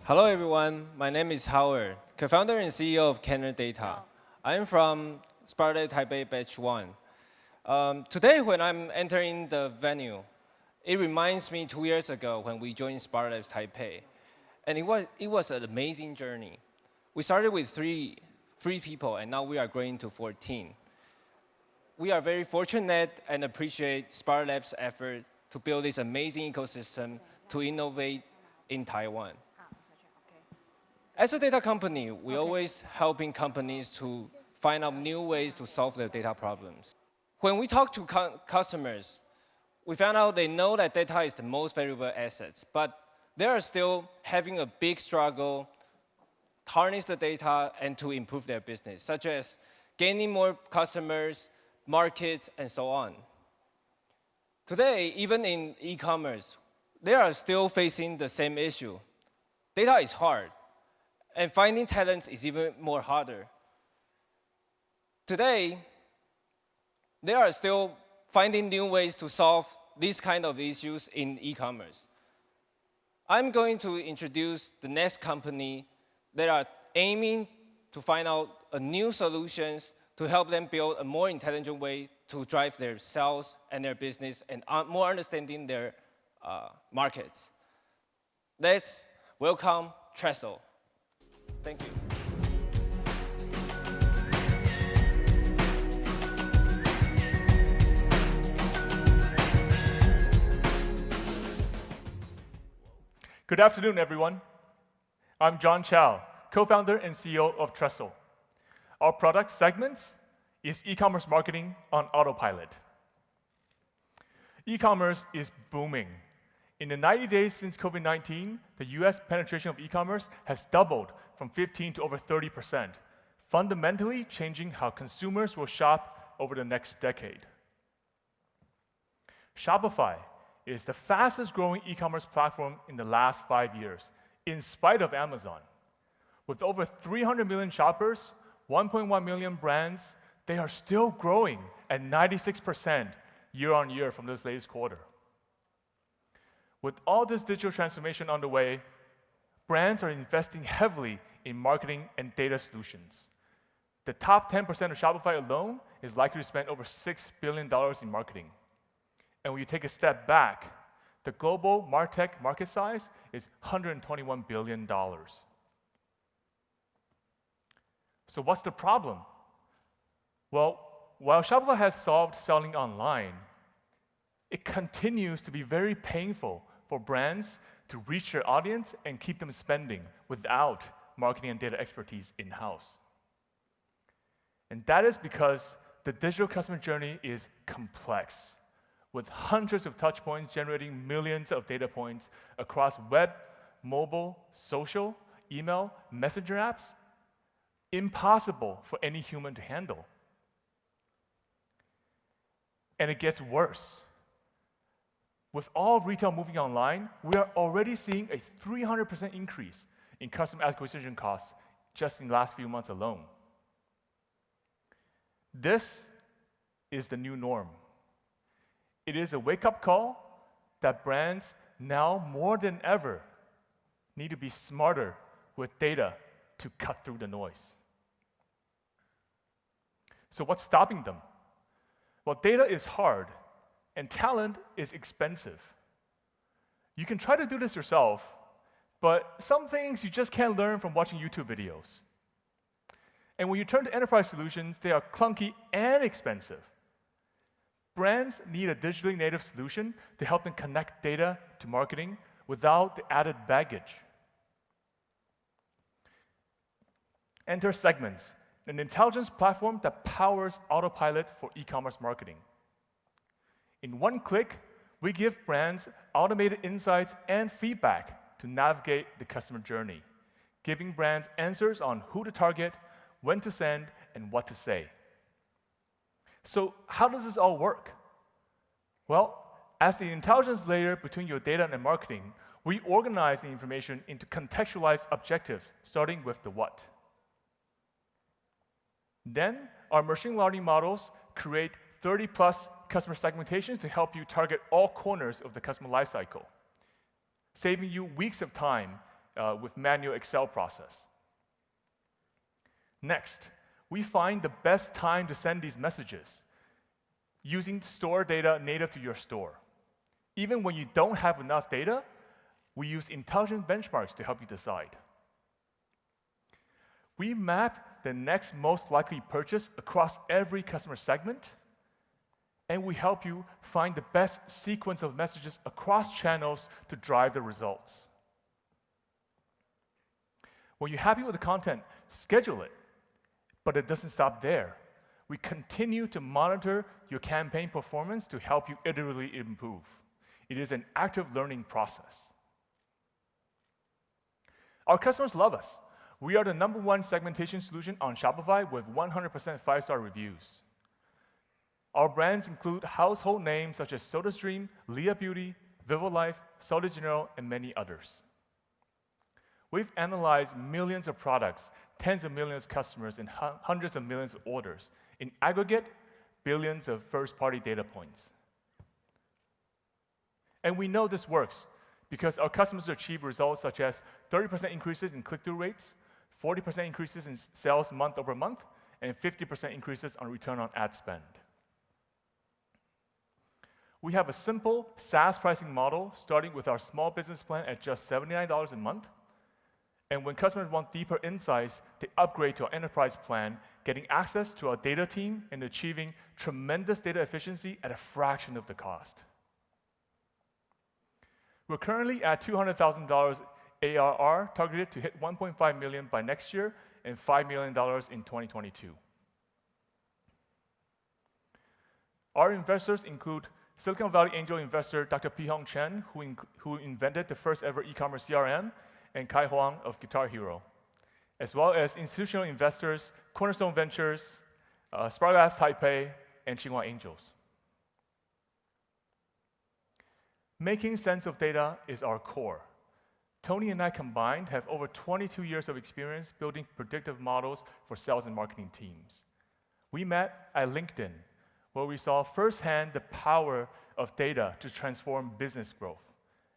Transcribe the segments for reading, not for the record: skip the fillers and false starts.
Hello, everyone. My name is Howard, co-founder and CEO of Kenner Data. I'm from Sparta Taipei Batch 1. Today, when I'm entering the venue, it reminds me 2 years ago when we joined Sparta Taipei. And it was an amazing journey. We started with three people, and now we are growing to 14. We are very fortunate and appreciate Sparta Labs' effort to build this amazing ecosystem to innovate in Taiwan. As a data company, we're always helping companies to find out new ways to solve their data problems. When we talk to customers, we found out they know that data is the most valuable asset, but they are still having a big struggle to harness the data and to improve their business, such as gaining more customers, markets, and so on. Today, even in e-commerce, they are still facing the same issue. Data is hard, and finding talents is even more harder. Today, they are still finding new ways to solve these kind of issues in e-commerce. I'm going to introduce the next company that are aiming to find out new solutions to help them build a more intelligent way to drive their sales and their business and more understanding their markets. Let's welcome Trestle. Thank you. Good afternoon, everyone. I'm John Chow, co-founder and CEO of Trestle. Our product segment is e-commerce marketing on autopilot. E-commerce is booming. In the 90 days since COVID-19, the US penetration of e-commerce has doubled from 15 to over 30%, fundamentally changing how consumers will shop over the next decade. Shopify is the fastest growing e-commerce platform in the last 5 years, in spite of Amazon. With over 300 million shoppers, 1.1 million brands, they are still growing at 96% year on year from this latest quarter. With all this digital transformation underway, brands are investing heavily in marketing and data solutions. The top 10% of Shopify alone is likely to spend over $6 billion in marketing. And when you take a step back, the global MarTech market size is $121 billion. So what's the problem? Well, while Shopify has solved selling online, it continues to be very painful for brands to reach their audience and keep them spending without marketing and data expertise in-house. And that is because the digital customer journey is complex, with hundreds of touch points generating millions of data points across web, mobile, social, email, messenger apps, impossible for any human to handle. And it gets worse. With all retail moving online, we are already seeing a 300% increase in customer acquisition costs just in the last few months alone. This is the new norm. It is a wake-up call that brands now more than ever need to be smarter with data to cut through the noise. So what's stopping them? Well, data is hard, and talent is expensive. You can try to do this yourself, but some things you just can't learn from watching YouTube videos. And when you turn to enterprise solutions, they are clunky and expensive. Brands need a digitally native solution to help them connect data to marketing without the added baggage. Enter Segments, an intelligence platform that powers autopilot for e-commerce marketing. In one click, we give brands automated insights and feedback to navigate the customer journey, giving brands answers on who to target, when to send, and what to say. So how does this all work? Well, as the intelligence layer between your data and marketing, we organize the information into contextualized objectives, starting with the what. Then, our machine learning models create 30+ customer segmentations to help you target all corners of the customer lifecycle, saving you weeks of time with manual Excel process. Next, we find the best time to send these messages using store data native to your store. Even when you don't have enough data, we use intelligent benchmarks to help you decide. We map the next most likely purchase across every customer segment, and we help you find the best sequence of messages across channels to drive the results. When you're happy with the content, schedule it. But it doesn't stop there. We continue to monitor your campaign performance to help you iteratively improve. It is an active learning process. Our customers love us. We are the #1 segmentation solution on Shopify with 100% 5-star reviews. Our brands include household names such as SodaStream, Leah Beauty, Vivolife, Solid General, and many others. We've analyzed millions of products, tens of millions of customers, and hundreds of millions of orders. In aggregate, billions of first-party data points. And we know this works because our customers achieve results such as 30% increases in click-through rates, 40% increases in sales month over month, and 50% increases on return on ad spend. We have a simple SaaS pricing model starting with our small business plan at just $79 a month. And when customers want deeper insights, they upgrade to our enterprise plan, getting access to our data team and achieving tremendous data efficiency at a fraction of the cost. We're currently at $200,000 ARR, targeted to hit 1.5 million by next year and $5 million in 2022. Our investors include Silicon Valley angel investor Dr. Pihong Chen, who invented the first ever e-commerce CRM, and Kai Huang of Guitar Hero, as well as institutional investors, Cornerstone Ventures, Spark Labs Taipei, and Tsinghua Angels. Making sense of data is our core. Tony and I combined have over 22 years of experience building predictive models for sales and marketing teams. We met at LinkedIn, where we saw firsthand the power of data to transform business growth,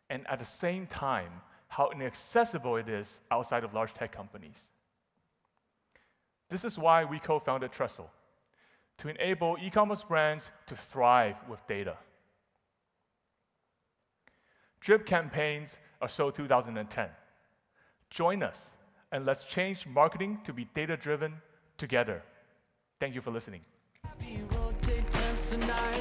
and at the same time, how inaccessible it is outside of large tech companies. This is why we co-founded Trestle, to enable e-commerce brands to thrive with data. Drip campaigns are so 2010. Join us, and let's change marketing to be data-driven together. Thank you for listening. Tonight